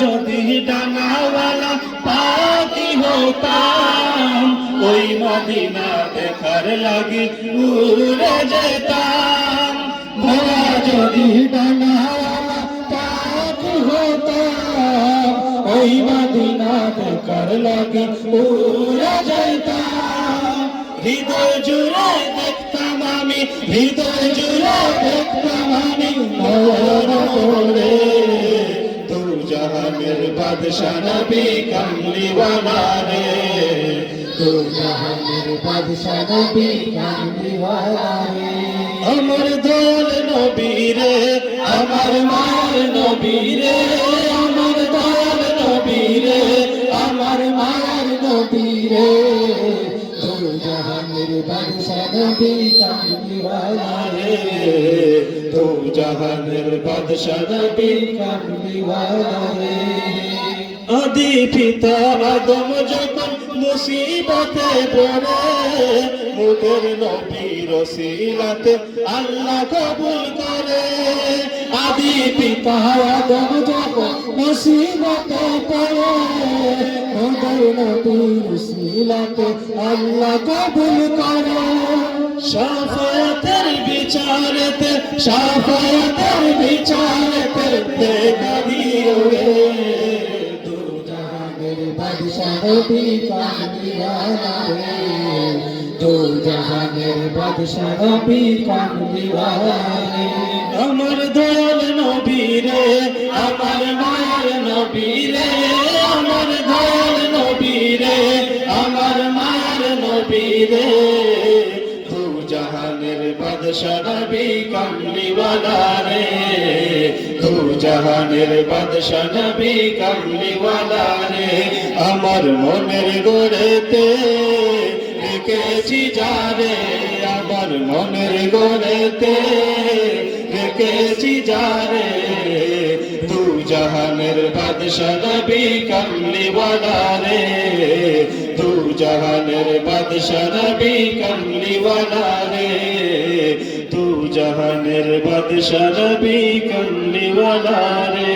যদি ডানাওয়ালা পাখি হতাম, ওই মদিনা দেখার লাগি উড়ে যেতাম। ভোলা যদি ডানাওয়ালা পাখি হতাম, ওই মদিনা দেখার লাগি উড়ে যাইতাম। হৃদয় জুড়ে দেখতাম আমি, হৃদয় জুড়ে দেখতাম আমি নয়ন ভরে দু জাহানের বাদশা নবী কামলিওয়ালা রে। দু জাহানের বাদশা নবী কামলিওয়ালা রে। আমার দয়াল নবী রে, আমার মায়ের নবী রে, আমার দয়াল নবী রে, আমার মায়ের নবী রে। দু জাহানের বাদশা নবী কামলিওয়ালা রে। দু জাহানের বাদশা নবী কামলিওয়ালা রে। আদি পিতা আদম যখন মুসিবতে পড়ে, মুদের নবীর ওসিলাতে আল্লাহ কবুল করে। আদি পিতা আদম যখন মুসিবতে পড়ে, মোদের নবীর উসিলাতে আল্লাহ কবুল করে। শাফায়াতের বিচারেতে, শাফায়াতের বিচারেতে দেখা দিও রে দু জাহানের বাদশা নবী কামলিওয়ালা রে। দু জাহানের বাদশা নবী কামলিওয়ালা রে। আমার দয়াল নবী রে, আমার মায়ের নবী রে, আমার দয়াল নবী রে, আমার মায়ের নবী রে। দু জাহানের বাদশা নবী কামলিওয়ালা রে। দু জাহানের বাদশা নবী কামলিওয়ালা রে। আমার মনের গড়েতে রেখেছি যারে, আমার মনের গড়েতে রেখেছি যারে দু জাহানের বাদশা নবী কামলিওয়ালা রে। দু জাহানের বাদশা নবী কামলিওয়ালা রে। দু জাহানের বাদশা নবী কামলিওয়ালা রে।